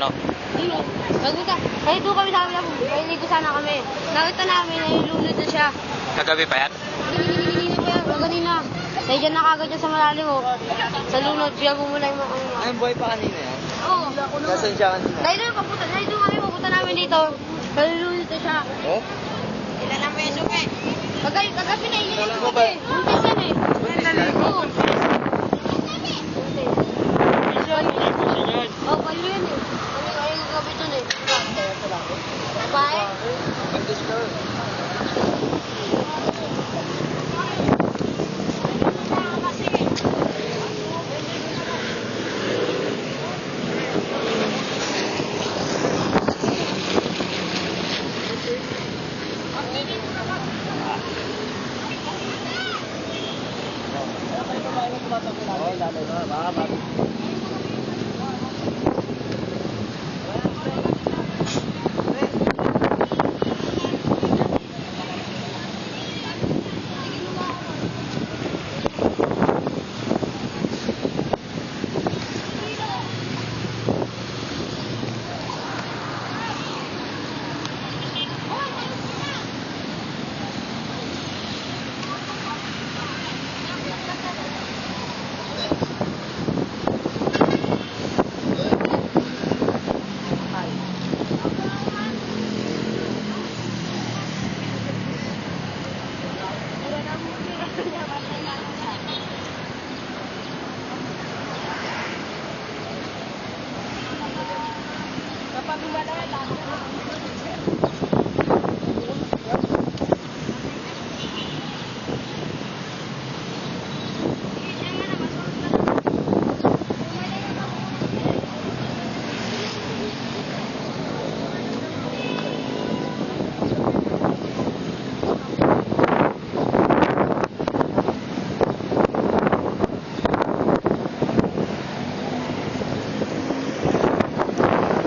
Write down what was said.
ano? Nagpunta. Kahit doon kami sa amin, mailigo sana kami. Nakita namin na ilunod na siya. Kagabi pa yan? Hindi pa yan, kanina. Dahil dyan nakagad dyan sa malalim mo. Sa lunod, siya bumulay mo. Ay, buhay pa kanina yan? Oo. Nasaan siya kanina? Dahil doon kami pupunta namin dito. Nalulunod na siya. Oh? Ilan ang peso ka eh? Kagabi na ilinis Wala ko ba? eh. Buntis yan eh. Oo. Oh, balo yun eh. Ay, gabi dun eh. Babae? Buntis ka. Oh, lalay ba? Baka Kapag